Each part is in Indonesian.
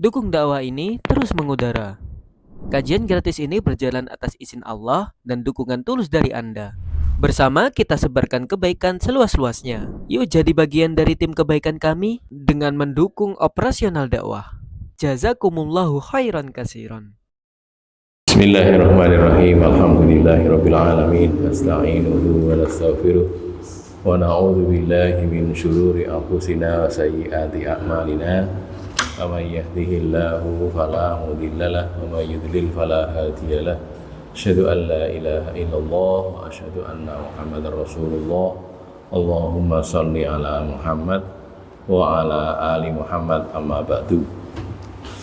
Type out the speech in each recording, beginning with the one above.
Dukung dakwah ini terus mengudara. Kajian gratis ini berjalan atas izin Allah dan dukungan tulus dari Anda. Bersama kita sebarkan kebaikan seluas-luasnya. Yuk jadi bagian dari tim kebaikan kami dengan mendukung operasional dakwah. Jazakumullahu khairan kasiran. Bismillahirrahmanirrahim. Alhamdulillahirabbil alamin. Nasta'inuhu wa nastaghfiruh wa na'udzu billahi min syururi anfusina wa sayyiati a'malina. May yahdihillahu fala mudhillalah wa may yudlil fala hadiyalah. Asyhadu an la ilaha illallah wa asyhadu anna Muhammadar Rasulullah. Allahumma shalli ala Muhammad wa ala ali Muhammad, amma ba'du.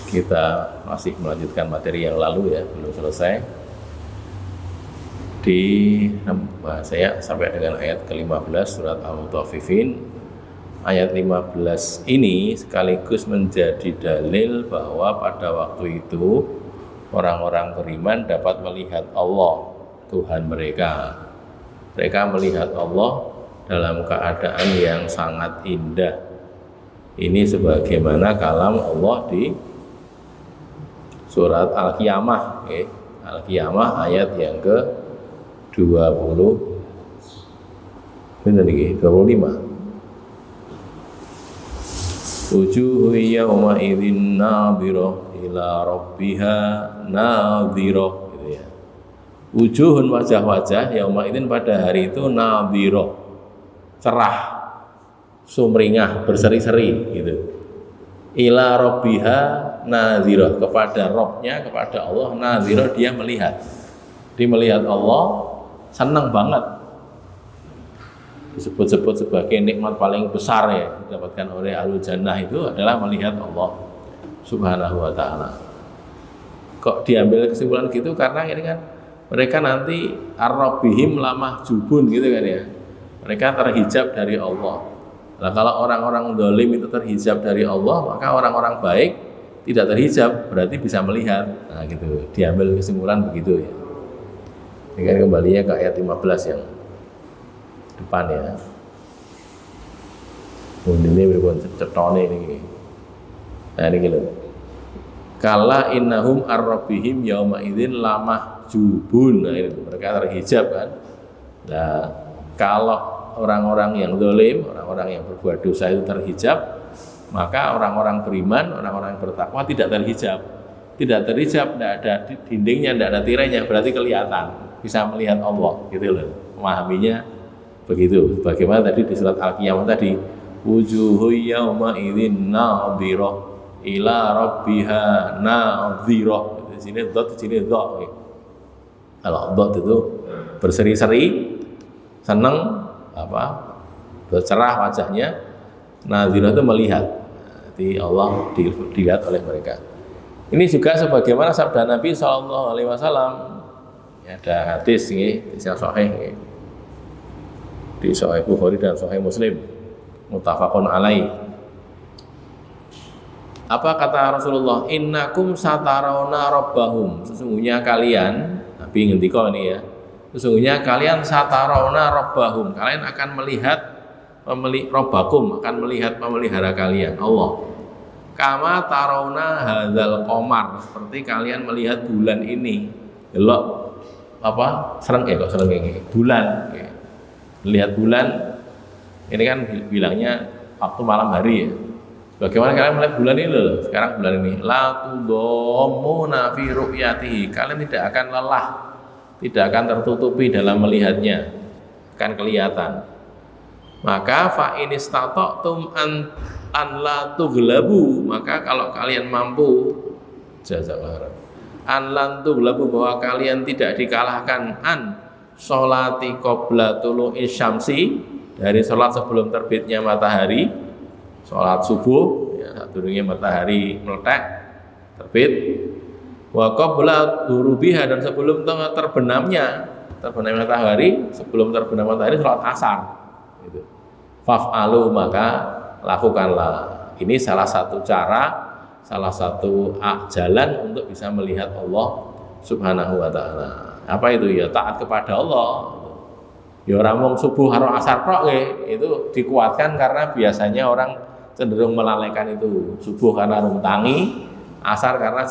Kita masih melanjutkan materi yang lalu ya, belum selesai. Saya sampai dengan ayat ke-15 surat Al-Mutaffifin. Ayat 15 ini sekaligus menjadi dalil bahwa pada waktu itu orang-orang beriman dapat melihat Allah, Tuhan mereka. Mereka melihat Allah dalam keadaan yang sangat indah. Ini sebagaimana kalam Allah di surat Al-Qiyamah, Al-Qiyamah ayat yang ke-25. Wujuhu yawma idzin nadhirah ila rabbiha nadhirah, gitu ya. Wujuhun, wajah-wajah, yauma idzin pada hari itu, nadhirah, cerah, sumringah, berseri-seri gitu. Ila rabbiha nadhirah, kepada Rabbnya, kepada Allah, nadhirah, dia melihat. Dia melihat Allah, senang banget. Disebut-sebut sebagai nikmat paling besar ya didapatkan oleh ahlul jannah itu adalah melihat Allah Subhanahu wa ta'ala. Kok diambil kesimpulan gitu? Karena ini kan mereka nanti ar-rabbihim lamah jubun gitu kan ya. Mereka terhijab dari Allah. Nah, kalau orang-orang zalim itu terhijab dari Allah, maka orang-orang baik tidak terhijab, berarti bisa melihat. Nah gitu, diambil kesimpulan begitu ya. Ini kan kembalinya ke ayat 15 yang depan ya. Ini berikut cetone ini. Nah ini gitu. Kala innahum ar-rabbihim yauma idzin lamahjubun. Nah ini mereka terhijab kan. Nah kalau orang-orang yang zalim, orang-orang yang berbuat dosa itu terhijab, maka orang-orang beriman, orang-orang yang bertakwa tidak terhijab. Tidak terhijab, tidak ada dindingnya, tidak ada tirainya, berarti kelihatan, bisa melihat Allah, gitu loh. Memahaminya begitu. Bagaimana tadi di surat Al-Qiyamah tadi, wujuhu yawma idzin nadhirah ila rabbiha nadhirah. Di sini dot, di sini dot. Kalau dot itu berseri-seri, senang, bercerah wajahnya. Nadhirah itu melihat. Jadi Allah dilihat oleh mereka. Ini juga sebagaimana sabda Nabi SAW. Ada hadis ini, yang sahih di Sahih Bukhari dan Sahih Muslim, muttafaqun alaih. Apa kata Rasulullah? Innakum satarawna rabbahum. Sesungguhnya kalian, Nabi ngendika ini ya, sesungguhnya kalian satarawna rabbahum, kalian akan melihat rabbakum, akan melihat pemelihara kalian, Allah. Kama tarawna hadzal qamar, seperti kalian melihat bulan ini. Delok sereng kok sereng ini bulan ya. Lihat bulan ini kan bilangnya waktu malam hari ya. Bagaimana kalian melihat bulan ini loh? Sekarang bulan ini la tudhammuna fi ru'yatihi, kalian tidak akan lelah, tidak akan tertutupi dalam melihatnya, akan kelihatan. Maka fa inistata'tum an la tughlabu, maka kalau kalian mampu, jazakallahu an lan tughlabu, bahwa kalian tidak dikalahkan, an sholati qabla tulu'i syamsi, dari sholat sebelum terbitnya matahari, sholat subuh ya, sebelumnya matahari meletak terbit, wa qabla ghurubiha, dan sebelum terbenamnya matahari, sebelum terbenam matahari sholat asar gitu. Faf'alu, maka lakukanlah. Ini salah satu cara, salah satu jalan untuk bisa melihat Allah Subhanahu wa ta'ala. Apa itu ya? Taat kepada Allah. Ya orang mau subuh harus asar tok itu dikuatkan karena biasanya orang cenderung melalaikan itu subuh karena rumtangi, asar karena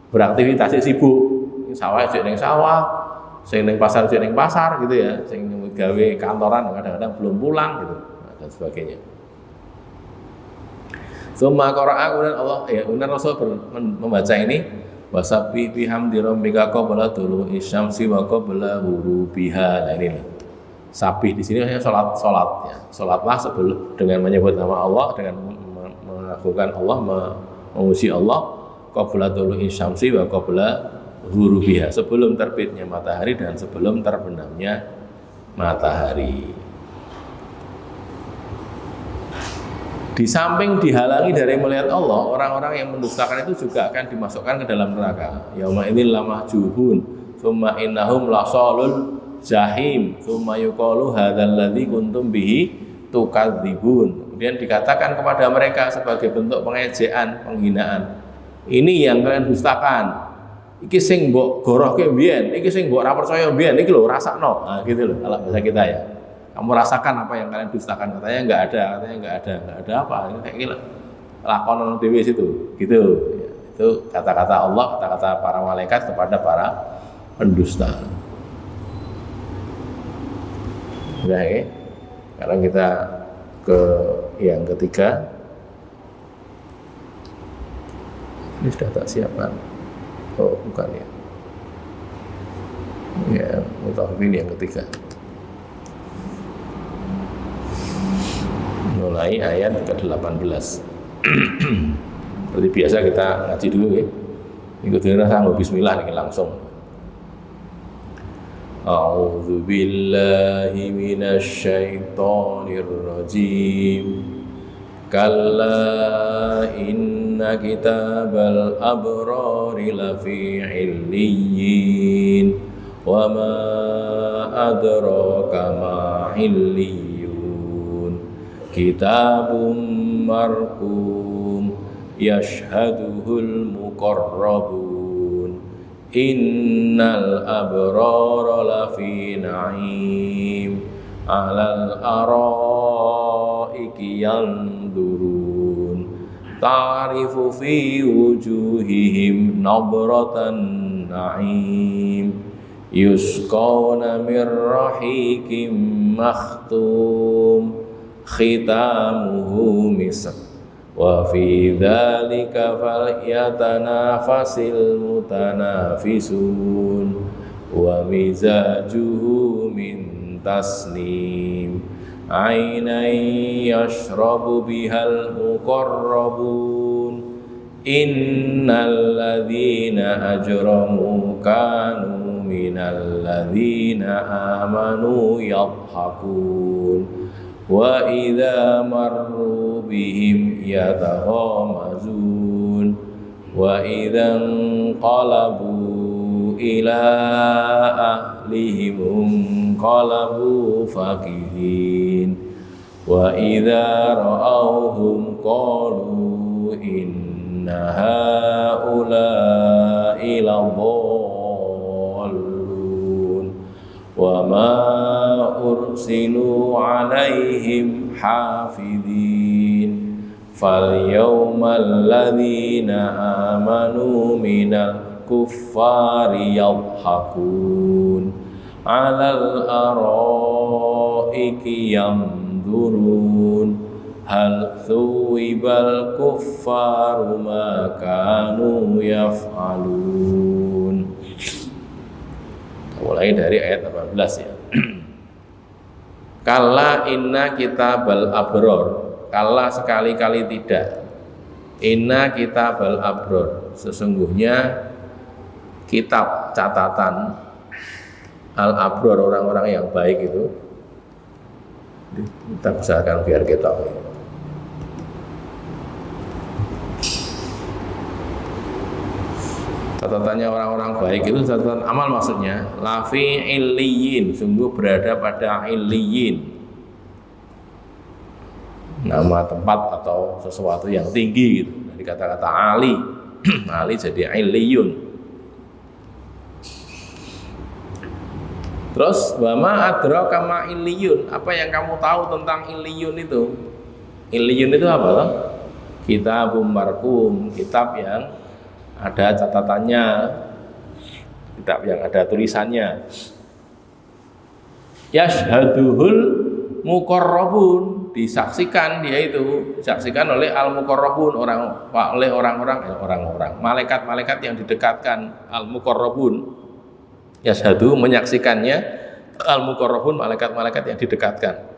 beraktivitas sibuk. Sawah jek ning sawah, sing ning pasar jek ning pasar gitu ya, sing gawe kantoran kadang-kadang belum pulang gitu dan sebagainya. Summa qara'a, kemudian Allah kemudian Rasul membaca ini wasabbih bihamdi rabbika qabla tulu'i syamsi wa qabla ghurubiha. Nah ini sabih di sini hanya salat ya. Salatlah sebelum dengan menyebut nama Allah, dengan mengagungkan Allah, memuji Allah qabla tulu'i syamsi wa qabla ghurubiha, sebelum terbitnya matahari dan sebelum terbenamnya matahari. Di samping dihalangi dari melihat Allah, orang-orang yang mendustakan itu juga akan dimasukkan ke dalam neraka. Yauma idzil lamahjuhun, tsumma innahum lasalul jahim, tsumma yuqalu hadzal ladzi kuntum bihi tukadzibun. Kemudian dikatakan kepada mereka sebagai bentuk pengejaan, penghinaan. Ini yang kalian dustakan. Iki sing mbok gorohke mbiyen, iki sing mbok ora percaya mbiyen, iki lho rasakno. Nah, gitu loh kalau bahasa kita ya. Kamu rasakan apa yang kalian dustakan, katanya enggak ada apa, kayak gila lakonan dewi situ gitu ya, itu kata-kata Allah, kata-kata para malaikat kepada para pendusta. Udah ya, sekarang kita ke yang ketiga. Ini sudah tak siapkan, oh bukan ya, ya mutafifin yang ketiga. Mulai ayat ke-18. Seperti biasa kita ngaji dulu ya. Ikutin rasa bismillah ini langsung. A'udzu billahi minasy syaithanir rajim. Kalla inna kitabal abrari lafi 'illiyyin wa ma adraka ma 'illiyyin. Kitabun marqum yashhaduhul muqarrabun innal abrara lafi na'im alal araiki yanzurun ta'rifu fi wujuhihim nabratan na'im yusqawna min rahiqim makhtum khitamuhu misk wa fi dzalika falyatanafasil mutanafisun wa mizajuhu min tasnim aynan yashrabu bihal muqarrabun innal ladzina ajramu kanu minal ladzina amanu yadhhakun wa idza marru bihim yataghamazun wa idza qalabu ila ahlihim qalabu fakihin wa idza ra'awhum qalu inna haula'i ladallun wa ma ursilu alaihim hafidhin fal yawmal ladzina amanu minal kuffari yadhhakun alal araiki yanzurun hal thuwibal kuffaru ma kanu yaf'alun. Mulai dari ayat 18 ya. Kalla inna kitabal abror, kalla sekali-kali tidak. Inna kitabal abror, sesungguhnya kitab catatan al abror, orang-orang yang baik itu. Kita usahakan biar kita catatannya orang-orang baik itu catatan amal maksudnya lafi illiyin, sungguh berada pada illiyin, nama tempat atau sesuatu yang tinggi gitu. Dari kata-kata ali ali jadi illiyun. Terus wama adraka ma illiyun, apa yang kamu tahu tentang illiyun itu? Illiyun itu apa? kitabum marqum, kitab yang ada catatannya, kitab yang ada tulisannya. Yashhaduhul muqarrabun, disaksikan dia itu, disaksikan oleh al-muqarrabun, oleh orang-orang malaikat-malaikat yang didekatkan, al-muqarrabun. Yashhadu, menyaksikannya, al-muqarrabun, malaikat-malaikat yang didekatkan.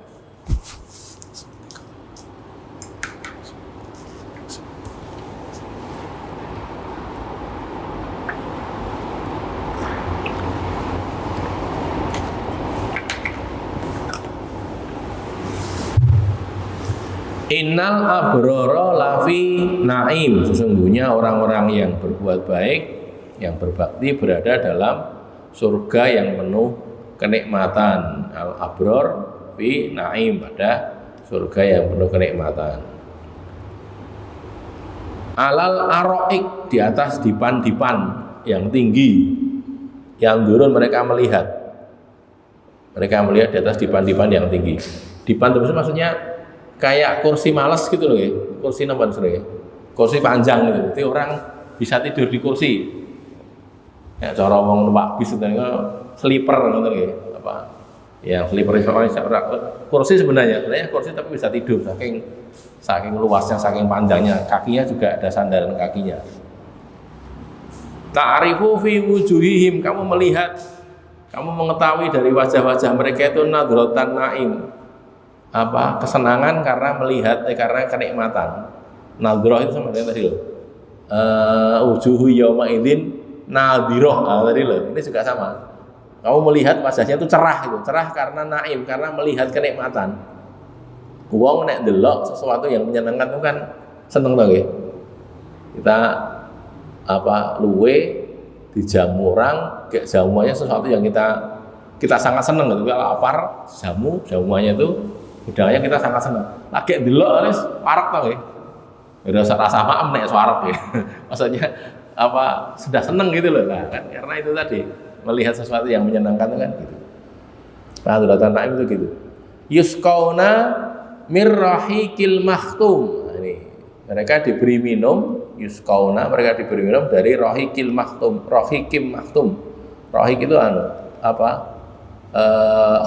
Innal abrara lafi naim, sesungguhnya orang-orang yang berbuat baik, yang berbakti berada dalam surga yang penuh kenikmatan. Al abrar fi naim, pada surga yang penuh kenikmatan. Alal aroik, di atas dipan-dipan yang tinggi, yang turun mereka melihat di atas dipan-dipan yang tinggi. Dipan itu maksudnya kayak kursi males gitu loh ya, kursi nampan ya, kursi panjang gitu, jadi orang bisa tidur di kursi. Ya cara ngomong numpak bis itu sleeper gitu ya, apa? Yang sleeper itu kursi sebenarnya kursi tapi bisa tidur saking luasnya, saking panjangnya, kakinya juga ada sandaran kakinya. Ta'rifu fi wujuhihim, kamu melihat, kamu mengetahui dari wajah-wajah mereka itu nadratan naim, apa kesenangan karena melihat, karena kenikmatan. Nadroh itu sama dengan tadi loh, wujuhu yawma idzin nadhiroh, tadi loh, ini juga sama. Kamu melihat wajahnya itu cerah, itu cerah karena naim, karena melihat kenikmatan. Wong nek delok sesuatu yang menyenangkan itu kan seneng tau ya. Kita apa luwe dijamu orang, kayak jamuannya sesuatu yang kita sangat seneng gitu. Kalau lapar jamuannya itu udahnya kita sangat senang. Lagi delok wis parek to nggih. Ora usah rasa maem nek suarep ya. Maksudnya apa sudah senang gitu loh. Nah, kan karena itu tadi melihat sesuatu yang menyenangkan itu kan gitu. Nadratan naim itu gitu. Yusqauna mirrahikil makhtum. Nah, ini mereka diberi minum, yusqauna, mereka diberi minum dari rahikil makhtum, rahikim makhtum. Rahik itu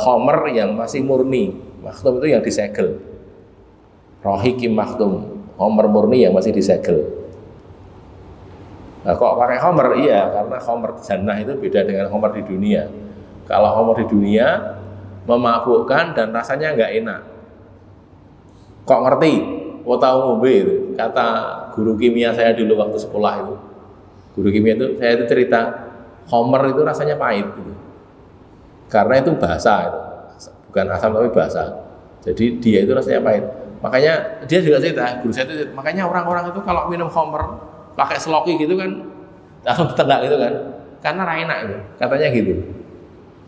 khamr yang masih murni. Makhtum itu yang disegel. Rahikim makhtum, khamr murni yang masih disegel. Nah, kok pakai khamr? Iya, karena khamr jannah itu beda dengan khamr di dunia. Kalau khamr di dunia memabukkan dan rasanya nggak enak. Kok ngerti? Kok tahu ngombe itu? Kata guru kimia saya dulu waktu sekolah itu. Guru kimia itu saya itu cerita khamr itu rasanya pahit gitu. Karena itu basa itu. Bukan asam tapi basa. Jadi dia itu rasanya pahit. Makanya dia juga cerita, guru saya itu, makanya orang-orang itu kalau minum khamr pakai seloki gitu kan langsung ditendang gitu kan. Karena enak itu. Katanya gitu.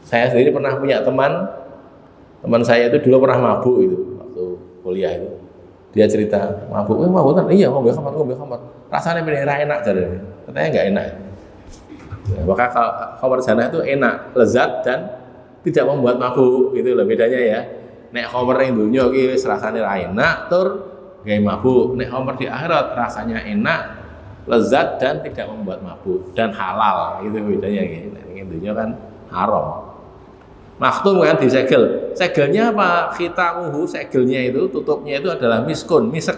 Saya sendiri pernah punya teman saya itu dulu pernah mabuk itu waktu kuliah itu. Dia cerita, mabuk kan? Iya, ngombe khamr. Rasanya bener enak jadi. Katanya enggak enak. Ya, maka khamr jannah itu enak, lezat dan tidak membuat mabuk gitu loh bedanya ya. Nek khamr ning donya iki wis rasane ra enak tur gawe mabuk. Nek khamr di akhirat rasanya enak, lezat dan tidak membuat mabuk dan halal. Itu bedanya gitu. Nek ning donya kan haram. Makhtum kan disegel. Segelnya apa? Khitamuhu, segelnya itu, tutupnya itu adalah miskun, misek.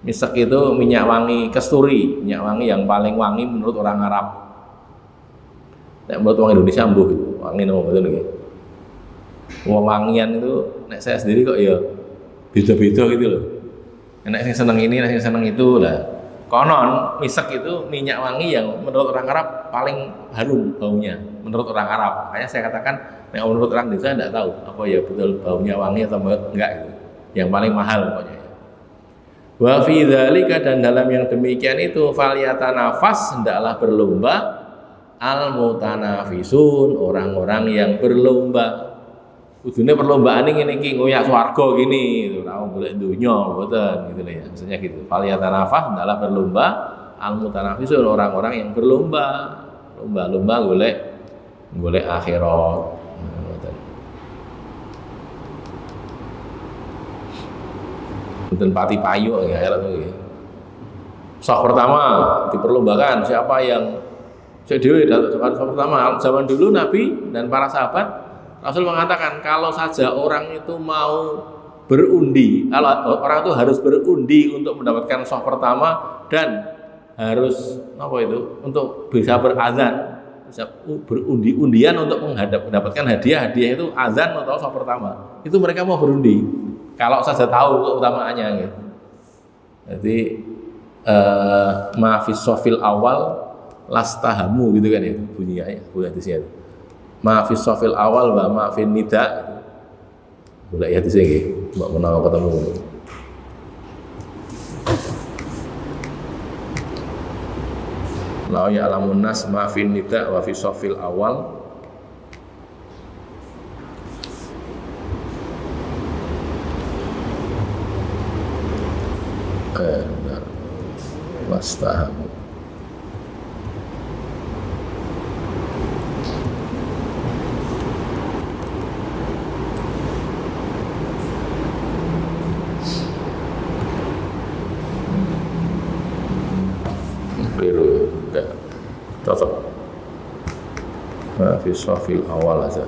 Misek itu minyak wangi kasturi, minyak wangi yang paling wangi menurut orang Arab. Nek menurut orang Indonesia mbuh itu, wangi nama betul nggih. Wangian itu nek saya sendiri kok ya beda-beda gitu loh. Nek sing seneng ini, nek sing seneng itu lah. Konon misek itu minyak wangi yang menurut orang Arab paling harum baunya menurut orang Arab. Makanya saya katakan nek menurut orang Indonesia tidak tahu apa ya betul baunya wangi atau enggak itu. Yang paling mahal pokoknya. Wa fi dzalika, dan dalam yang demikian itu falyatanafas, hendaklah berlomba al mutanafisun, orang-orang yang berlomba. Kudune perlombaan ini iki ngoyak swarga gini gitu, ora golek donya mboten gitu ya. Maksudnya gitu. Falyatanafas, hendaklah berlomba al mutanafisun, orang-orang yang berlomba, lomba-lomba golek akhirat. Mboten pati payu ya akhirat iki. Shaf pertama diperlombakan siapa yang dewe shaf pertama. Zaman dulu Nabi dan para sahabat, Rasul mengatakan kalau saja orang itu mau berundi, kalau orang itu harus berundi untuk mendapatkan shaf pertama dan harus apa itu untuk bisa berazan, bisa berundi-undian untuk mendapatkan hadiah itu azan atau shaf pertama, itu mereka mau berundi kalau saja tahu keutamaannya gitu. Jadi ma fi shafil awal lastahamu gitu kan ya bunyinya ya, hadisnya itu. Ma fi shafil awal wa ma fi nida. Boleh ya hadisnya nggih, mbok menawa ketemu. La ya'lamun nas ma fi nida wa fi shafil awal. Lastahamu. Keliru, enggak cocok. Fi shafil awal aja.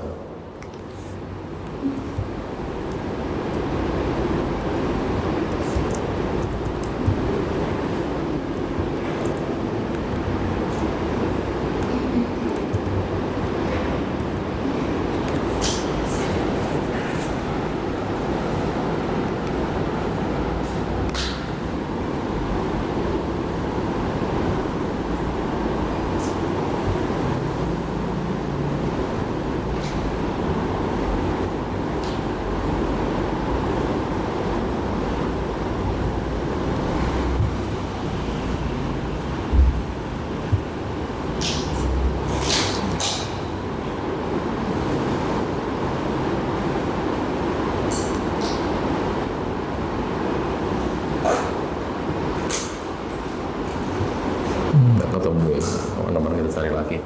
Ketemu ya, teman-teman kita cari lagi.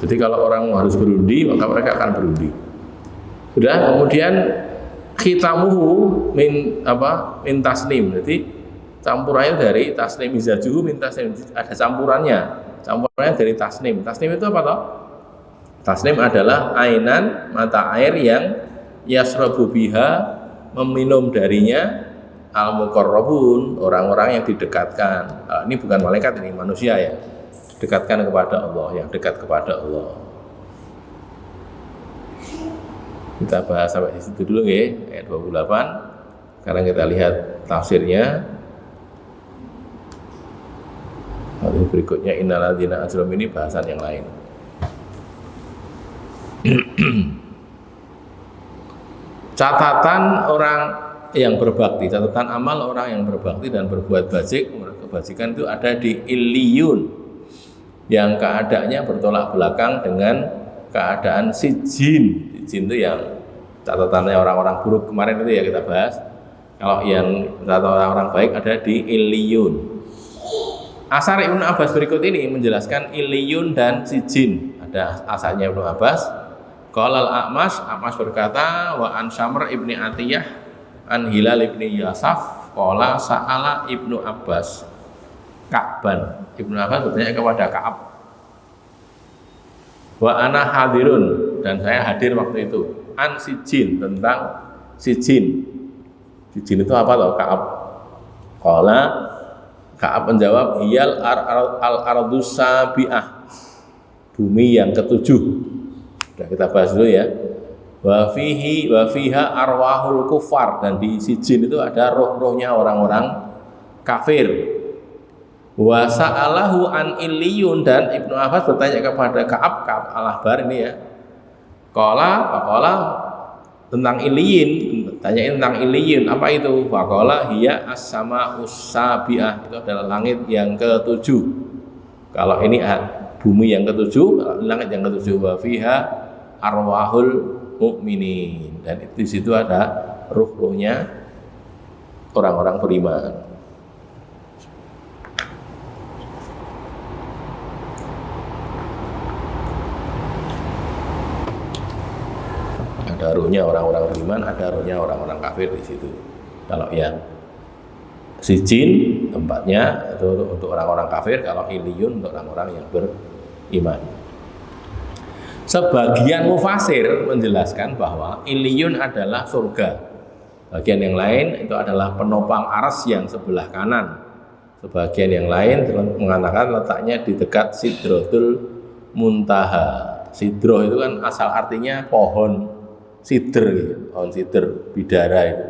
Jadi kalau orang harus berundi, maka mereka akan berundi. Sudah, kemudian khitamuhu min tasnim. Jadi campurannya dari tasnim, mizajuhu min tasnim. Ada campurannya dari tasnim. Tasnim itu apa toh? Tasnim adalah ainan, mata air yang yasrabu biha, meminum darinya al-muqarrabun, orang-orang yang didekatkan. Ini bukan malaikat, ini manusia ya. Dekatkan kepada Allah, yang dekat kepada Allah. Kita bahas sampai di situ dulu ya, ayat 28. Sekarang kita lihat tafsirnya. Lalu berikutnya innalladzina ajramu, ini bahasan yang lain. Catatan orang yang berbakti, catatan amal orang yang berbakti dan berbuat kebajikan itu ada di Illiyun, yang keadaannya bertolak belakang dengan keadaan sijin. Sijin itu yang catatannya orang-orang buruk kemarin itu ya kita bahas. Kalau yang catatan orang-orang baik ada di Illiyun. Asar Ibnu Abbas berikut ini menjelaskan Illiyun dan sijin. Ada asalnya Ibnu Abbas. Qala al-A'mash, A'mash berkata, wa an Syamr ibni Atiyah an Hilal ibni Yasaf qala sa'ala Ibnu Abbas Ka'ban. Ibnu Abbas bertanya kepada Ka'ab, wa ana hadirun, dan saya hadir waktu itu, an sijin, tentang sijin. Sijin itu apa toh Ka'ab? Qala, Ka'ab menjawab, hiyal al-ardus sabi'ah, bumi yang ketujuh. Sudah kita bahas dulu ya. Wa fiha arwahul kufar, dan di sijin itu ada roh-rohnya orang-orang kafir. Wa sa'alahu an Illiyun, dan Ibnu Abbas bertanya kepada Ka'ab al-Ahbar ini ya. Qala tentang Illiyin, tanyain tentang Illiyun, apa itu? Faqala hiya as-sama'us sabi'ah, itu adalah langit yang ketujuh. Kalau ini bumi yang ketujuh, langit yang ketujuh. Wa fiha arwahul mukminin, dan di situ ada ruh-ruhnya orang-orang beriman. Ada ruhnya orang-orang beriman, ada ruhnya orang-orang kafir di situ. Kalau yang Sijin tempatnya itu untuk orang-orang kafir, kalau Iliyun untuk orang-orang yang beriman. Sebagian mufasir menjelaskan bahwa Iliyun adalah surga. Bagian yang lain itu adalah penopang arsy yang sebelah kanan. Sebagian yang lain mengatakan letaknya di dekat Sidratul Muntaha. Sidroh itu kan asal artinya pohon sidr, gitu. Pohon sidr, bidara itu.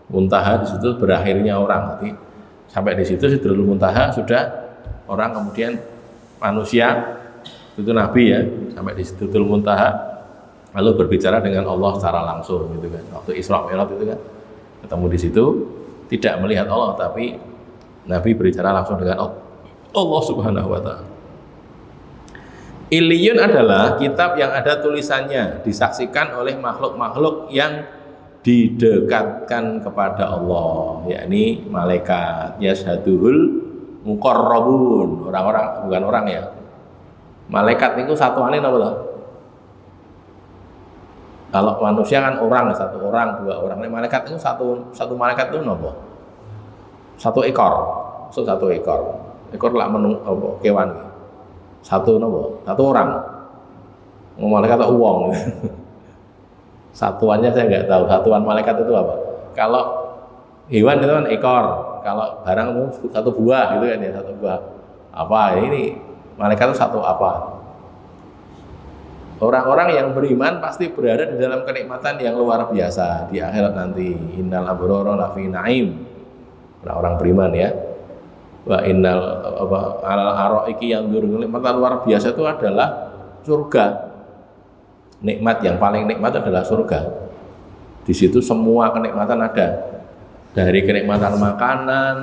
Muntaha di situ berakhirnya orang. Jadi sampai di situ Sidratul Muntaha sudah orang, kemudian manusia itu Nabi ya, sampai di Sidratul Muntaha lalu berbicara dengan Allah secara langsung gitu kan. Waktu Isra Mi'raj itu kan ketemu di situ, tidak melihat Allah tapi Nabi berbicara langsung dengan Allah Subhanahu wa taala. Iliyun adalah kitab yang ada tulisannya, disaksikan oleh makhluk-makhluk yang didekatkan kepada Allah, yakni malaikat, yashhaduhul muqarrabun, orang-orang, bukan orang ya. Malaikat itu satuannya apa toh? Kalau manusia kan orang, satu orang, dua orang. Malaikat itu satu malaikat itu apa? Satu ekor. So, satu ekor. Ekor lah menung apa? Kewan. Satu nopo? Satu orang. Malaikat atau uang. Satuannya saya nggak tahu. Satuan malaikat itu apa? Kalau hewan itu kan ekor. Kalau barang itu satu buah gitu kan ya, satu buah. Apa ini? Malaikat itu satu apa? Orang-orang yang beriman pasti berada di dalam kenikmatan yang luar biasa di akhirat nanti. Innal abrara lafi naim. Orang-orang beriman ya. Wa innal alal araiki yang kenikmatan luar biasa itu adalah surga. Nikmat yang paling nikmat adalah surga. Di situ semua kenikmatan ada. Dari kenikmatan makanan,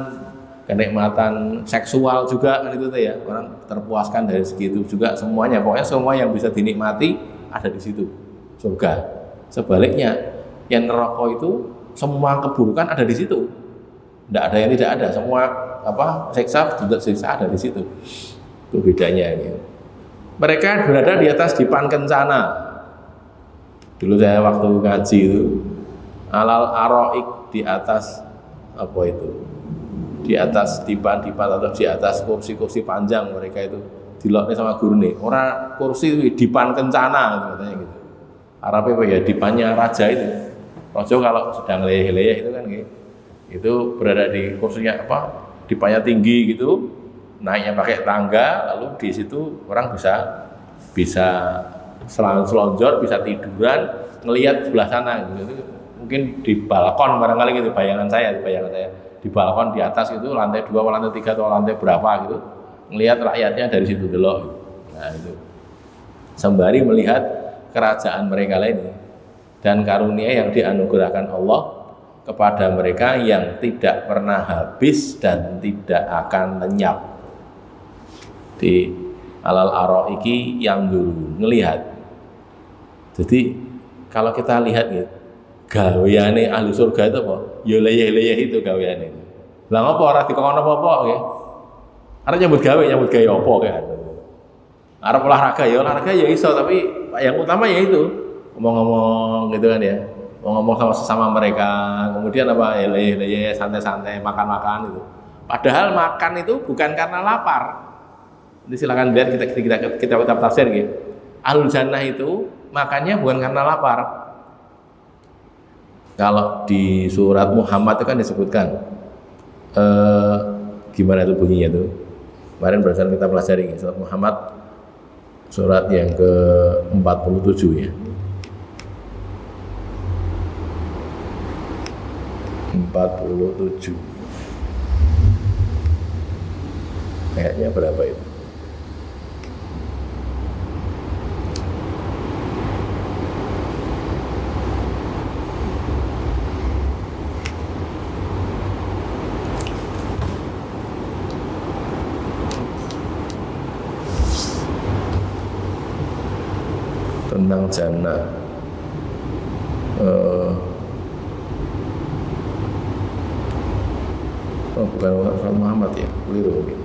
kenikmatan seksual juga kan itu tuh ya. Orang terpuaskan dari segitu juga semuanya. Pokoknya semua yang bisa dinikmati ada di situ. Surga. Sebaliknya, yang neraka itu semua keburukan ada di situ. Tidak ada yang tidak ada. Semua siksa juga siksa ada di situ. Itu bedanya gitu. Mereka berada di atas dipan kencana. Dulu saya waktu ngaji itu alal araik, di atas apa itu? Di atas dipan-dipan atau di atas kursi-kursi panjang, mereka itu dilokne sama gurune. Orang kursi itu dipan kencana gitu, katanya gitu. Arabnya apa ya, dipannya raja itu. Raja kalau sedang leyeh-leyeh itu kan gitu. Itu berada di kursinya dipannya tinggi gitu, naiknya pakai tangga, lalu di situ orang bisa selonjor, bisa tiduran, ngelihat sebelah sana gitu. Mungkin di balkon barangkali gitu, bayangan saya di balkon di atas itu lantai 2 atau lantai 3 atau lantai berapa gitu, ngelihat rakyatnya dari situ delok. Nah itu sembari melihat kerajaan mereka lain dan karunia yang dianugerahkan Allah kepada mereka yang tidak pernah habis dan tidak akan lenyap. Di alal araiki yang dulu ngelihat. Jadi kalau kita lihat gitu, gaweane ahli surga itu apa? Ya leyeh-leyeh itu gaweane. Lah ngopo ora dikon apa-apa nggih? Arep nyambut gawe apa kan? Arep olahraga ya iso, tapi yang utama ya itu ngomong-ngomong gitu kan ya. Ngomong sama sesama mereka, kemudian ya leyeh-leyeh, santai-santai, makan-makan itu. Padahal makan itu bukan karena lapar. Nanti silakan lihat kita tafsir gitu. Ahlul jannah itu makannya bukan karena lapar. Kalau di surat Muhammad itu kan disebutkan gimana itu bunyinya itu. Kemarin barusan kita pelajari surat Muhammad, surat yang ke-47 ya. 47. Ayatnya berapa itu? Tentang jannah. Bukan Muhammad ya, keliru mungkin.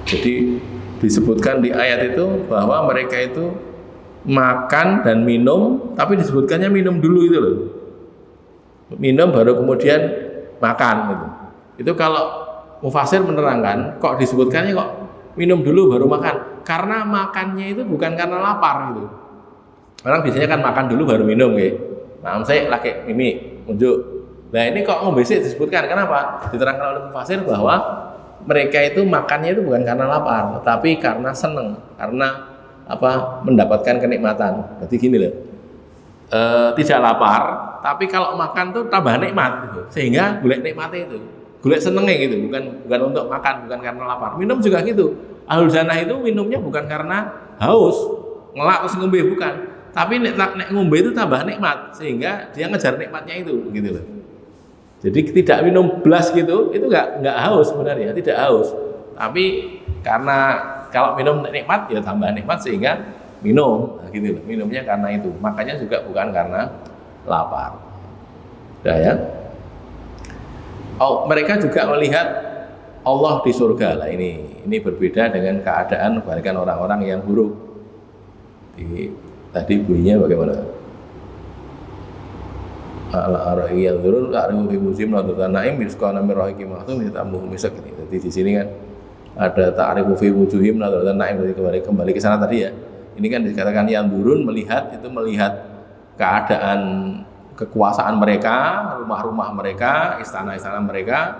Jadi disebutkan di ayat itu bahwa mereka itu makan dan minum, tapi disebutkannya minum dulu itu loh. Minum baru kemudian makan gitu. Itu kalau mufasir menerangkan, kok disebutkannya kok minum dulu baru makan? Karena makannya itu bukan karena lapar gitu. Orang biasanya kan makan dulu baru minum gitu. Nah, saya lagi mimi unjuk. Nah, ini kok ngombe sih disebutkan. Kenapa? Diterangkan oleh mufasir bahwa mereka itu makannya itu bukan karena lapar, tapi karena seneng, karena mendapatkan kenikmatan. Berarti gini loh. Tidak lapar, tapi kalau makan tuh tambah nikmat gitu. Sehingga golek nikmatnya itu, golek senengnya gitu, bukan untuk makan, bukan karena lapar. Minum juga gitu. Ahlul jannah itu minumnya bukan karena haus, ngelak terus ngombe, bukan. Tapi nek ngombe itu tambah nikmat, sehingga dia ngejar nikmatnya itu gitu loh. Jadi tidak minum blas gitu, itu enggak haus sebenarnya, tidak haus. Tapi karena kalau minum nikmat ya tambah nikmat sehingga minum, nah, gitu loh. Minumnya karena itu, makanya juga bukan karena lapar. Nah, ya. Oh, mereka juga melihat Allah di surga lah. Ini berbeda dengan keadaan kebalikan orang-orang yang buruk. Tadi bunyinya bagaimana? Al-arahi yanzurun ta'rifu fi musim ladatan na'im yusqana min rahiqin mahtum yatamuhu misak. Jadi di sini kan ada ta'rifu fi wujuhim ladatan na'im, kembali ke sana tadi ya. Ini kan dikatakan yang turun melihat keadaan kekuasaan mereka, rumah-rumah mereka, istana-istana mereka,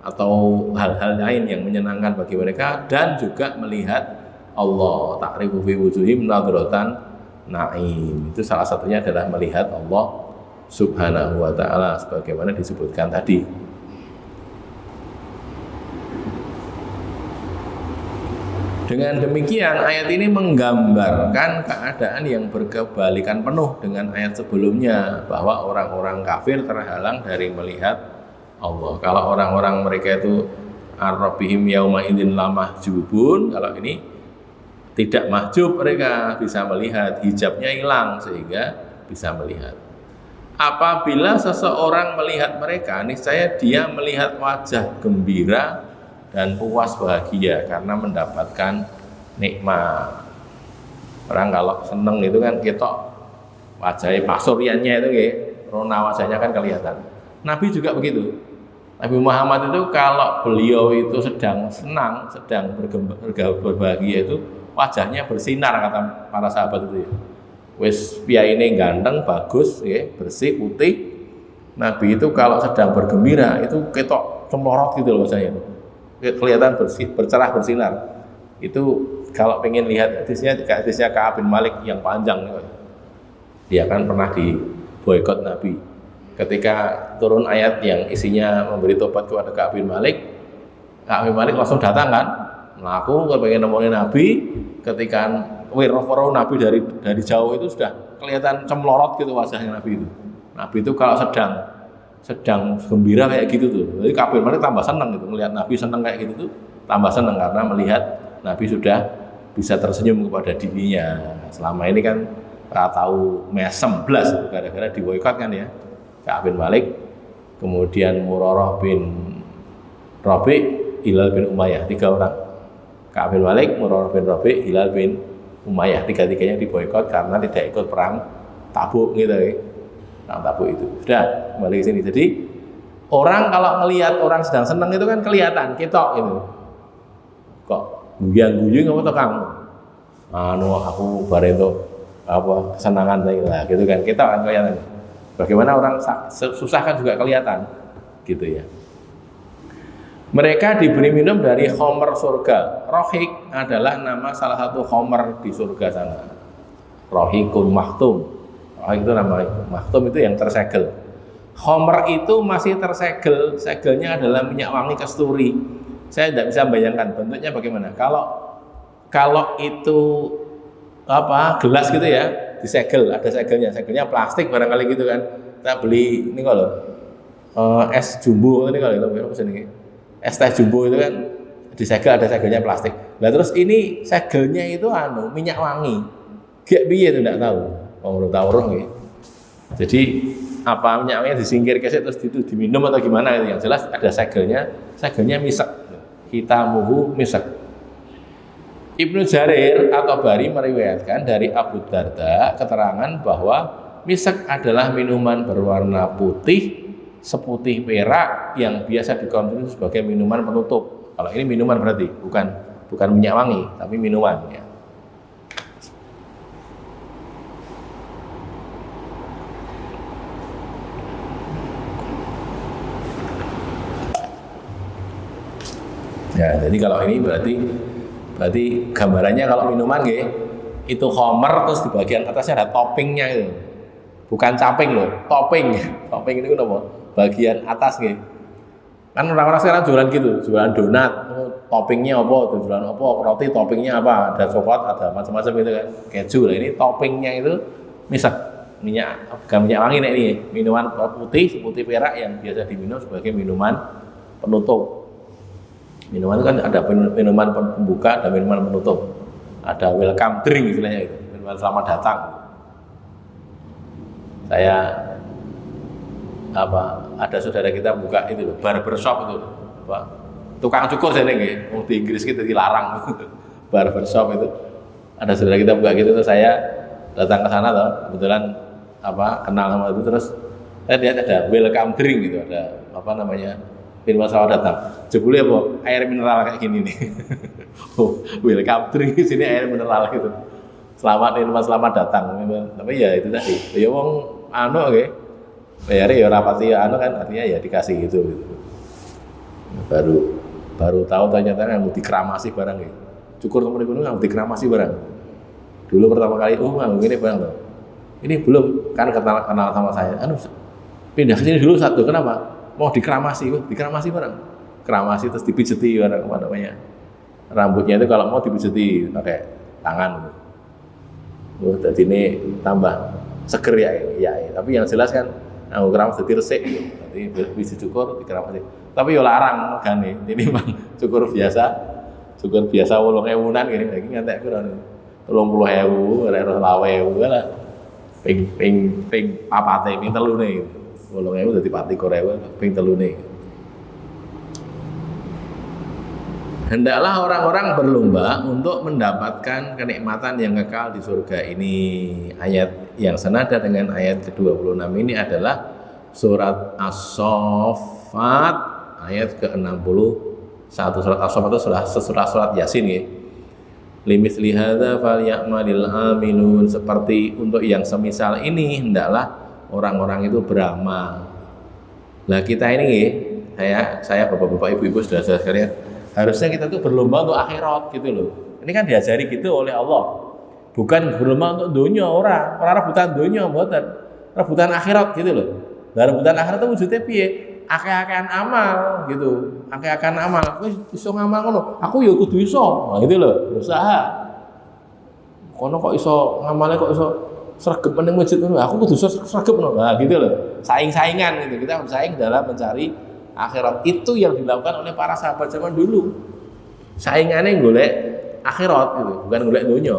atau hal-hal lain yang menyenangkan bagi mereka, dan juga melihat Allah. Ta'rifu fi wujuhim nadratan na'im. Itu salah satunya adalah melihat Allah Subhanahu wa ta'ala sebagaimana disebutkan tadi. Dengan demikian ayat ini menggambarkan keadaan yang berkebalikan penuh dengan ayat sebelumnya, bahwa orang-orang kafir terhalang dari melihat Allah. Kalau orang-orang mereka itu ar-rabbihim yauma idzin lamahjubun, kalau ini tidak mahjub, mereka bisa melihat, hijabnya hilang sehingga bisa melihat. Apabila seseorang melihat mereka, niscaya dia melihat wajah gembira dan puas bahagia karena mendapatkan nikmat. Orang kalau seneng itu kan ketok wajahnya, pasuriannya itu rona wajahnya kan kelihatan. Nabi juga begitu. Nabi Muhammad itu kalau beliau itu sedang senang, sedang berbahagia itu wajahnya bersinar, kata para sahabat itu. Wis piyaine ganteng, bagus, bersih, putih. Nabi itu kalau sedang bergembira itu ketok cemlorot gitu loh wajahnya. Kelihatan bersih, bercerah, bersinar. Itu kalau pengen lihat hadisnya Ka'ab bin Malik yang panjang, dia kan pernah di boikot Nabi. Ketika turun ayat yang isinya memberi tobat kepada Ka'ab bin Malik, Ka'ab bin Malik langsung datang kan, aku pengen nemuin Nabi. Ketika wirafaro Nabi dari jauh itu sudah kelihatan cemlorot gitu wajahnya Nabi itu. Nabi itu kalau sedang gembira kayak gitu tuh. Jadi Ka'ab bin Malik tambah senang gitu, melihat Nabi senang kayak gitu tuh, tambah senang karena melihat Nabi sudah bisa tersenyum kepada dirinya. Selama ini kan tahu mesem blas gara-gara diboikot kan ya. Ka'ab bin Malik, kemudian Murarah bin Rabi, Hilal bin Umayyah, 3 orang. Ka'ab bin Malik, Murarah bin Rabi, Hilal bin Umayyah, 3-tiganya diboikot karena tidak ikut perang Tabuk gitu ya. Perang Tabuk itu. Sudah, kembali ke sini. Jadi orang kalau melihat orang sedang senang itu kan kelihatan, ketok gitu. Kok guyang-guyung apa tuh kamu? Aku bare entuk kesenangan lah gitu kan. Ketok kan kelihatan. Bagaimana orang susah kan juga kelihatan gitu ya. Mereka diberi minum dari khomer surga. Rohik adalah nama salah satu khomer di surga sana. Rohikun mahtum. Rohik itu nama itu. Mahtum itu yang tersegel. Khomer itu masih tersegel. Segelnya adalah minyak wangi kasturi. Saya tidak bisa bayangkan bentuknya bagaimana. Kalau itu gelas gitu ya, disegel, ada segelnya plastik barangkali gitu kan. Kita beli ini kalau es jumbo ini kalau es teh jumbo itu kan disegel, ada segelnya plastik. Nah terus ini segelnya itu minyak wangi. Gak piye itu enggak tahu. Wong tahu roh nggih. Jadi apa minyak wangi disingkir kesek terus itu diminum atau gimana itu, yang jelas ada segelnya misak. Hitamuhu misak. Ibnu Jarir atau Bari meriwayatkan dari Abu Darda keterangan bahwa misak adalah minuman berwarna putih seputih perak yang biasa dikonsumsi sebagai minuman penutup. Kalau ini minuman berarti bukan minyak wangi, tapi minuman ya. Ya, jadi kalau ini berarti gambarannya kalau minuman itu homer terus di bagian atasnya ada toppingnya itu. Bukan caping loh, topping. Topping itu apa? Bagian atas Kan orang-orang sekarang jualan gitu, jualan donat, toppingnya apa, jualan apa, roti toppingnya apa, ada coklat, ada macam-macam gitu kan, keju lah. Ini toppingnya itu minyak, bukan minyak wangi nih, ini minuman putih, seputih perak yang biasa diminum sebagai minuman penutup. Minuman itu kan ada minuman pembuka, ada minuman penutup, ada welcome drink istilahnya itu, minuman selamat datang. Saya ada saudara kita buka itu loh, barbershop itu tukang cukur saya nih, di Inggris kita dilarang barbershop itu. Ada saudara kita buka gitu, terus saya datang ke sana tuh, kebetulan kenal sama itu, terus saya lihat ada welcome drink gitu, ada minuman selamat datang. Jebule air mineral kayak gini nih. Welcome drink di sini air mineral gitu. Minuman selamat datang. Tapi ya itu tadi. Ya wong bayarnya ya rapati kan artinya ya dikasih gitu. Baru tahu ternyata nggak dikramasi barang Cukur temen itu nggak dikramasi barang. Dulu pertama kali ini barang tuh. Ini belum kan kenal sama saya. Pindah ke sini dulu satu. Kenapa? Mau dikramasi barang. Kramasi terus dipijeti barang rambutnya itu kalau mau dipijeti pakai tangan gitu. Jadi ini tambah seger ya. Tapi yang jelas kan aku keramas jadi resik gitu. Nanti bisa cukur dikeramasi. Tapi yo larang kan ini bang cukur biasa 8.000-an gini lagi ngantek piro 30.000 ora 20.000 lah. Ping papate ping telune 8.000 dadi 24.000 ping telune. Hendaklah orang-orang berlomba untuk mendapatkan kenikmatan yang kekal di surga ini. Ayat yang senada dengan ayat ke-26 ini adalah surat As-Saffat ayat ke-61. Surat As-Saffat itu surat Yasin Limitsli hadza falyamalil amilun. Seperti untuk yang semisal ini hendaklah orang-orang itu beramal. Lah kita ini saya bapak-bapak ibu-ibu saudara-saudara sekalian, harusnya kita tuh berlomba untuk akhirat gitu loh. Ini kan diajari gitu oleh Allah. Bukan berlomba untuk dunia, orang rebutan dunia, mboten. Rebutan akhirat gitu loh. Lah rebutan akhirat itu wujudnya piye? Akeh-akehan amal gitu. Akeh-akehan amal. Wis iso ngamal ngono. Aku ya kudu iso. Nah, gitu loh, berusaha. Kono kok iso ngamale kok iso sregep ning masjid ngono. Aku kudu iso sregep ngono. Nah, gitu loh. Saing-saingan gitu. Kita bersaing dalam mencari akhirat. Itu yang dilakukan oleh para sahabat zaman dulu. Saingannya golek akhirat gitu, bukan golek dunia.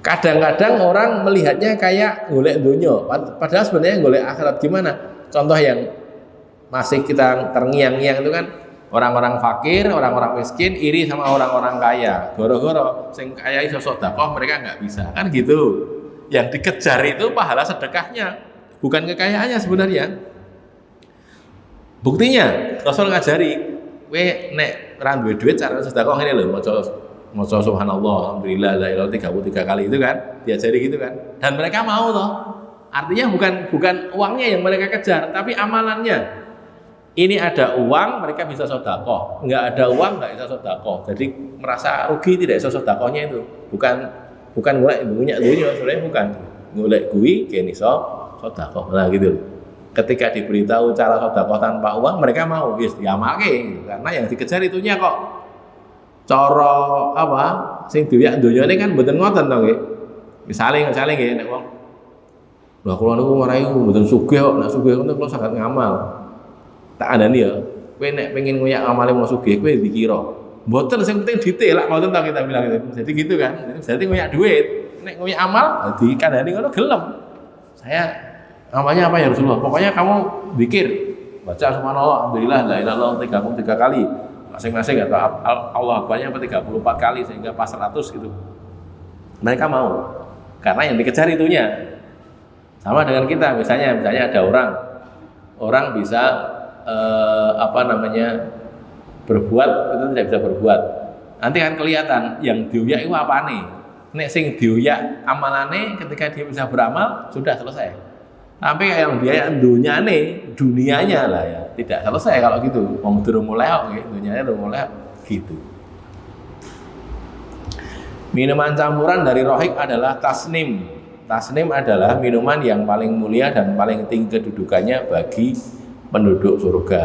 Kadang-kadang orang melihatnya kayak golek dunia, padahal sebenarnya golek akhirat. Gimana? Contoh yang masih kita terngiang-ngiang itu kan orang-orang fakir, orang-orang miskin iri sama orang-orang kaya. Goro-goro sing kaya iso sedekah, mereka nggak bisa. Kan gitu. Yang dikejar itu pahala sedekahnya, bukan kekayaannya sebenarnya. Buktinya Rasul ngajari, nek ra duwe duit cara sedekah ngene lho, maca subhanallah, alhamdulillah, la ilaha 33 kali itu kan, diajari gitu kan. Dan mereka mau toh. Artinya bukan uangnya yang mereka kejar, tapi amalannya. Ini ada uang, mereka bisa sedekah. Enggak ada uang, enggak bisa sedekah. Jadi merasa rugi tidak bisa sedekahnya itu. Bukan golek punya dunia, sebenarnya bukan. Golek kuwi kene iso sedekah. Nah gitu. Ketika diberitahu cara sedekah tanpa uang, mereka mau wis diamalke karena yang dikejar itunya kok. Cara sing duyak dunyane kan mboten ngoten to nggih. Misale nggih nek wong lha kula niku marai mboten sugih kok, nek sugih ngono kula saged ngamal. Tak andani ya, kowe nek pengen ngoyak amale wong sugih kowe dikira. Mboten sing penting ditelak ngoten to kita bilang gitu. Jadi gitu kan. Jadi ngoyak duit, nek ngoyak amal dikandani ngono gelem. Saya namanya apa ya Rasulullah? Pokoknya kamu zikir, baca subhanallah, alhamdulillah, la ilaha illallah 33 kali. Masing-masing atau Allah Akbarnya 34 kali sehingga pas 100 gitu. Mereka mau. Karena yang dikejar itunya. Sama dengan kita, misalnya ada orang orang bisa berbuat, itu tidak bisa berbuat. Nanti kan kelihatan yang dioyak itu apa nih. Nek sing dioyak amalane ketika dia bisa beramal sudah selesai. Tapi yang dia dunianya lah ya tidak selesai kalau gitu. Wong durung mulai kok dunianya durung mulai gitu. Minuman campuran dari rohik adalah tasnim. Tasnim adalah minuman yang paling mulia dan paling tinggi kedudukannya bagi penduduk surga.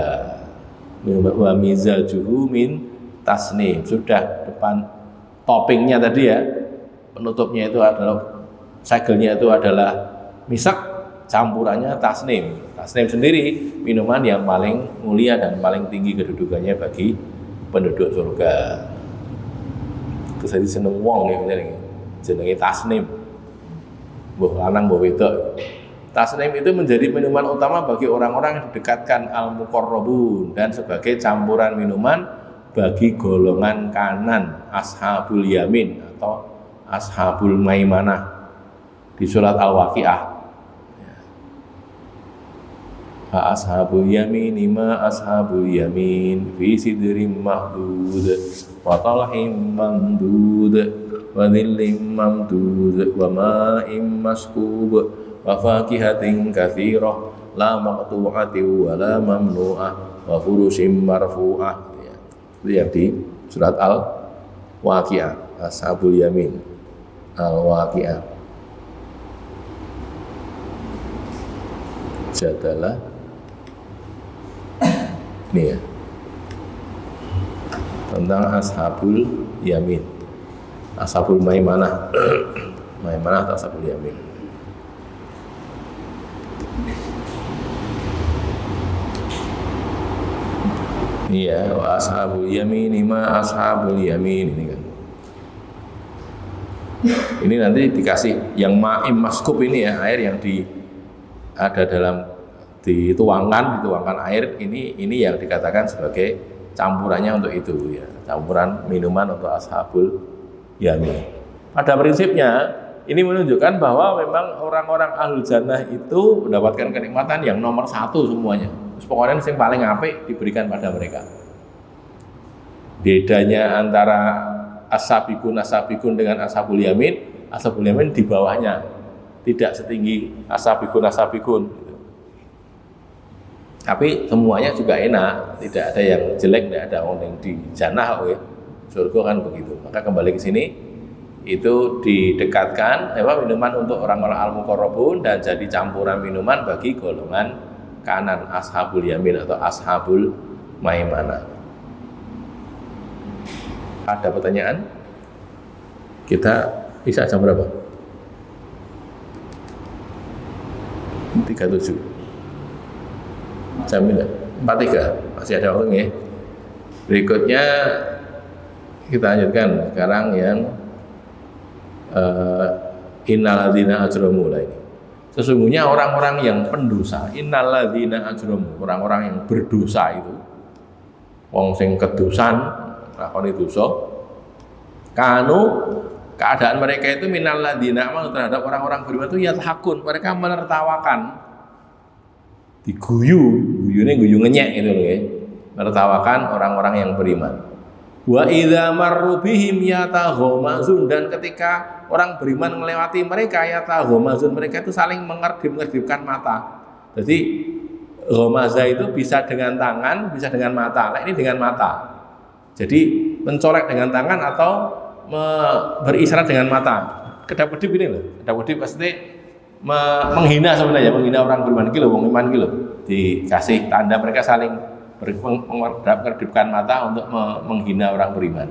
Wa mizajuhu min tasnim. Sudah depan toppingnya tadi ya, penutupnya itu adalah segelnya itu adalah misak, campurannya tasnim. Tasnim sendiri minuman yang paling mulia dan paling tinggi kedudukannya bagi penduduk surga. Terus jadi seneng wong ya misalnya jenenge tasnim. Mbah lanang mbah wedok. Tasnim itu menjadi minuman utama bagi orang-orang yang didekatkan al-muqarrabun dan sebagai campuran minuman bagi golongan kanan ashabul yamin atau ashabul maimanah di surat Al-Waqiah. Fa ashabul yamin ma ashabul yamin fi sidrim mahdud wa talhim mamdud wa dhillim mamdud wa ma'im maskub wa fakihatin katsirah la maqtu'atin wa la mamnu'ah wa furushim marfu'ah. Itu yang di surat Al-Waqiah, ashabul yamin, Al-Waqiah. Jadalah ini ya tentang ashabul yamin, ashabul maimanah maimanah atau ashabul yamin. Iya, wa ashabul yamin ma ashabul yamin ini kan. Ini nanti dikasih yang ma'im maskub ini ya, air yang ada dalam dituangkan air ini yang dikatakan sebagai campurannya untuk itu ya, campuran minuman untuk ashabul yamin. Pada prinsipnya ini menunjukkan bahwa memang orang-orang ahlul jannah itu mendapatkan kenikmatan yang nomor satu semuanya. Terus pokoknya yang paling apik diberikan pada mereka. Bedanya antara as-sabiqun dengan ashabul yamin di bawahnya, tidak setinggi as-sabiqun gitu. Tapi semuanya juga enak, tidak ada yang jelek, tidak ada orang yang di jannah ya. Surga kan begitu. Maka kembali ke sini itu didekatkan minuman untuk orang-orang al-muqarrabun dan jadi campuran minuman bagi golongan kanan ashabul yamin atau ashabul maimanah. Ada pertanyaan? Kita bisa jam berapa? 37 jam 43 masih ada waktu ya. Berikutnya kita lanjutkan sekarang yang innalladzina ajramu lah ini. Sesungguhnya orang-orang yang pendosa, innalladzina ajramu, orang-orang yang berdosa itu, wong sing kedosan, lakoni dosa, keadaan mereka itu minalladzina terhadap orang-orang beriman itu yathakun, mereka menertawakan, guyune ngenyek itu loh ya, menertawakan orang-orang yang beriman. Wa idza marru bihim yataghamazun, dan ketika orang beriman melewati mereka yataghamazun, mereka itu saling mengedip-ngedipkan mata. Jadi ghamaza itu bisa dengan tangan, bisa dengan mata. Nah, ini dengan mata. Jadi mencolek dengan tangan atau berisyarat dengan mata. Kedap-kedip ini loh. Kedap-kedip pasti menghina sebenarnya, menghina orang beriman kilo, wong iman kilo. Dikasih tanda mereka saling mengedipkan mata untuk menghina orang beriman.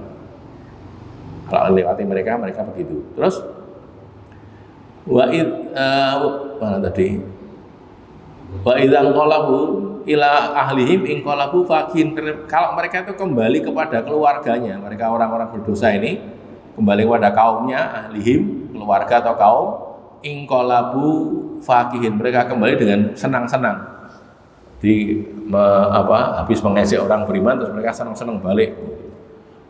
Kalau lewati mereka begitu. Terus mana tadi? Wa idzan qalabu ila ahlihim in qalabu fakin. Kalau mereka itu kembali kepada keluarganya, mereka orang-orang berdosa ini kembali kepada kaumnya, ahlihim, keluarga atau kaum, in qalabu fakihin, mereka kembali dengan senang-senang. Habis mengejek orang beriman terus mereka senang-senang balik.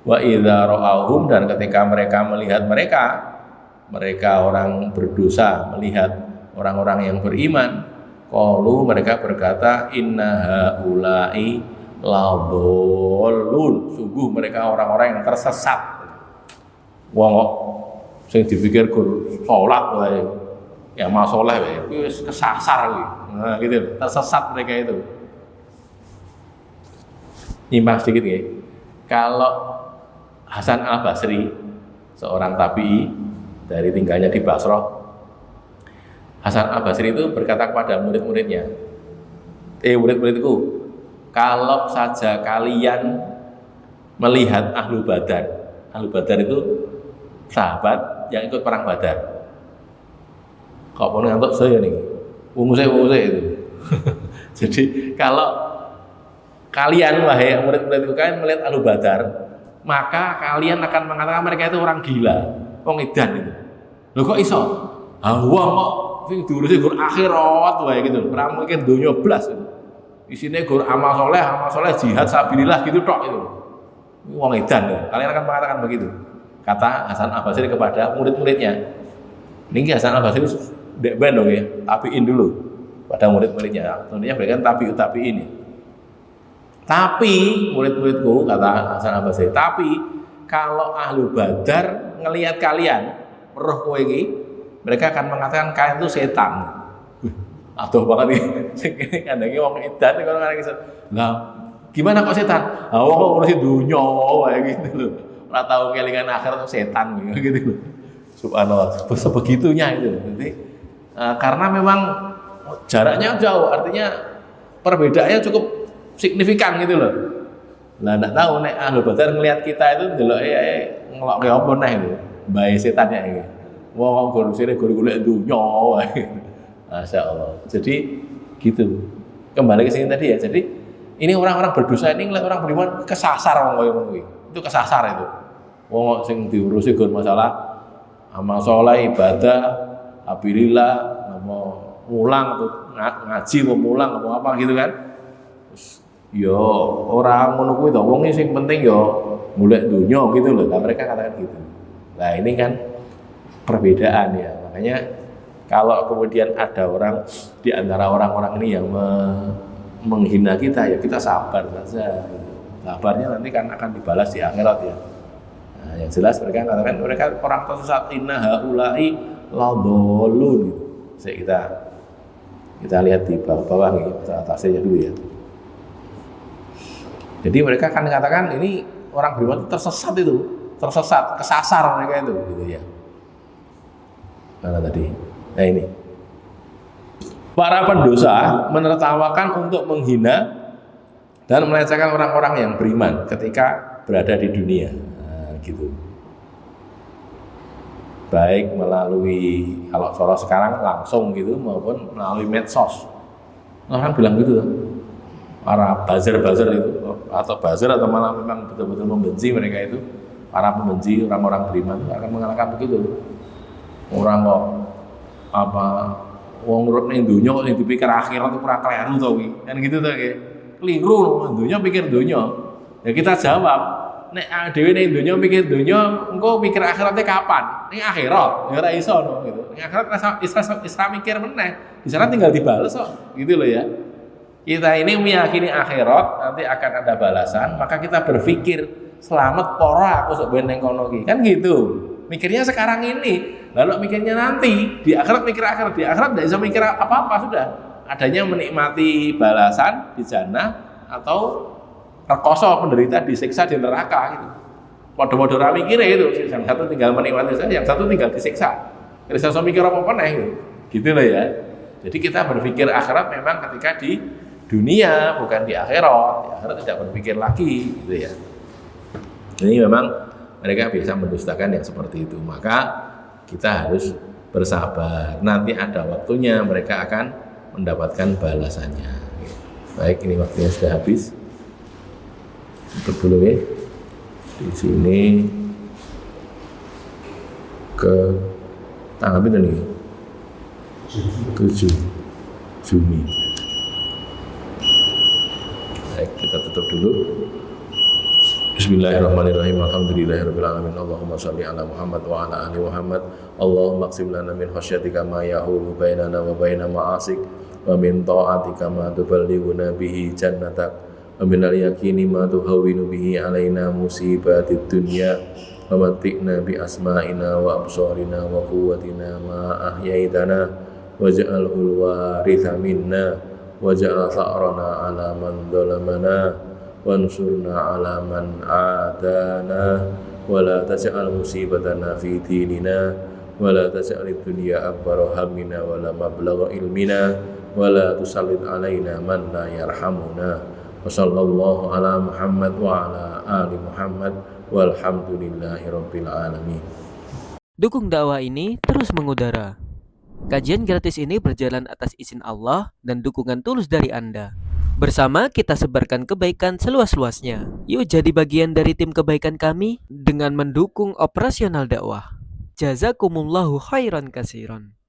Wa idza ra'auhum, dan ketika mereka melihat mereka orang berdosa melihat orang-orang yang beriman, Qalu mereka berkata inna haula'i ladallun, sungguh mereka orang-orang yang tersesat. Wong kok sing dipikir gur salat wae, ya mau saleh wae, wis kesasar kuwi. Nah, gitu, tersesat mereka itu. Nyimpang sedikit ya. Kalau Hasan Al-Basri, seorang tabi'i dari tinggalnya di Basrah, Hasan Al-Basri itu berkata kepada murid-muridnya, murid-muridku, kalau saja kalian melihat Ahlu Badar itu sahabat yang ikut perang Badar. Kok pun ngantuk saya nih, wunguse itu. Jadi kalau kalian wahai murid-muridku kalian melihat Ahlu Badar, maka kalian akan mengatakan mereka itu orang gila, wong edan itu. Lho kok iso? Wong kok sing diurusi gur akhirat wae gitu. Ora mungkin donya blas itu. Isine gur amal soleh jihad sabilillah gitu tok itu. Wong edan ya. Kalian akan mengatakan begitu. Kata Hasan Al-Basri kepada murid-muridnya. Ini Hasan Al-Basri ndek ben dong ya, tabiin dulu pada murid-muridnya. Tentunya mereka tabiin ini. Tapi murid-muridku, kata Hasan Al-Basri, tapi kalau Ahlu Badar ngelihat kalian meruh kowe iki, mereka akan mengatakan kalian itu setan. Aduh banget nih, ini kandangi wong edan kalau ngarang setan. Nah, gimana kok setan? Ah, wong kok ngurusin dunya kayak gitu loh. Ora tahu kelingan akhirat setan gitu loh. Subhanallah, sebegitunya itu. Jadi karena memang jaraknya jauh, artinya perbedaannya cukup signifikan gitu loh. Lah ndak tahu nek Ahlu Badar ngelihat kita itu ndeloke ngelokke apa neh itu. Bae setannya iki. Wong ngurusine golek dunya wae. Masyaallah. Jadi gitu. Kembali ke sini tadi ya. Jadi ini orang-orang berdosa ini ngelihat orang beriman kesasar wong koyo ngono kuwi. Itu kesasar itu. Wong sing diurusi gur masalah amal saleh, ibadah, abilillah, mau mulang atau ngaji mau mulang atau apa gitu kan. Yo orang ngono kuwi to, wong sing penting yo golek dunya gitu loh. Nah, mereka katakan gitu. Nah, ini kan perbedaan ya. Makanya kalau kemudian ada orang di antara orang-orang ini yang menghina kita, ya kita sabar saja. Sabarnya nanti kan akan dibalas di akhirat ya. Nah, yang jelas mereka katakan mereka orang tersesat, inna haula'i ladallun gitu. Kita lihat di bawah nih, atasnya dulu ya. Jadi mereka akan katakan ini orang beriman tersesat itu, kesasar mereka itu, gitu ya. Mana tadi? Nah ini, para pendosa menertawakan untuk menghina dan melecehkan orang-orang yang beriman ketika berada di dunia, nah, gitu. Baik melalui kalau cara sekarang langsung gitu maupun melalui medsos. Orang bilang gitu. Para buzzer itu atau buzzer atau malah memang betul-betul membenci mereka itu, para pembenci orang-orang beriman akan mengatakan begitu. Orang kok apa wong urip ning donya kok sing dipikir akhirat itu ora kleru to kuwi. Kan gitu to nggih. Keliru donya pikir donya. Ya kita jawab, nek dhewe ning donya mikir donya, engko mikir akhiratnya kapan? Ning akhirat. Ya ora iso no gitu. Ning akhirat Isra mikir meneh. Di sana tinggal dibales kok. Gitu loh ya. Kita ini meyakini akhirat nanti akan ada balasan, maka kita berpikir selamat pora aku sok ben ning kono iki. Kan gitu. Mikirnya sekarang ini. Lalu mikirnya nanti di akhirat mikir akhirat, di akhirat enggak bisa mikir apa-apa sudah. Adanya menikmati balasan di jannah atau rekoso penderita disiksa di neraka gitu. Padha-padha ra mikire itu. Yang satu tinggal menikmati saja, yang satu tinggal disiksa. Terus iso mikir apa meneh gitu. Gitu loh ya. Jadi kita berpikir akhirat memang ketika di dunia, bukan di akhirat. Di akhirat tidak berpikir lagi, gitu ya. Ini memang mereka biasa mendustakan yang seperti itu. Maka kita harus bersabar. Nanti ada waktunya mereka akan mendapatkan balasannya. Baik, ini waktunya sudah habis. Tutup dulu ya. Di sini ke tanggal berapa nih? 7 Juni. Baik, kita tutup dulu. Bismillahirrahmanirrahim. Alhamdulillahirabbil alamin. Allahumma shalli ala Muhammad wa ala ali Muhammad. Allahumma qsim lana min khasyatika ma yahulu bainana wa baina ma'asik wa min ta'atika ma tuballighuna bihi jannatak wa minal yaqini ma tuhawwinu bihi alaina musibatid dunya wa matti'na bi asma'ina wa absarina wa quwwatina ma ahyaitana waj'alhu waritha minna waj'al tha'rana ala man dhalamana wansurna ala man adana wa la taj'al musibatana fi dinina wa la taj'al ad-dunya akbara hammina wa la mablagha ilmina wa la tusallit alaina man la yarhamuna wa sallallahu ala Muhammad wa ala ali Muhammad walhamdulillahi rabbil alamin. Dukung dakwah ini terus mengudara. Kajian gratis ini berjalan atas izin Allah dan dukungan tulus dari Anda. Bersama kita sebarkan kebaikan seluas-luasnya. Yuk jadi bagian dari tim kebaikan kami dengan mendukung operasional dakwah. Jazakumullahu khairan katsiran.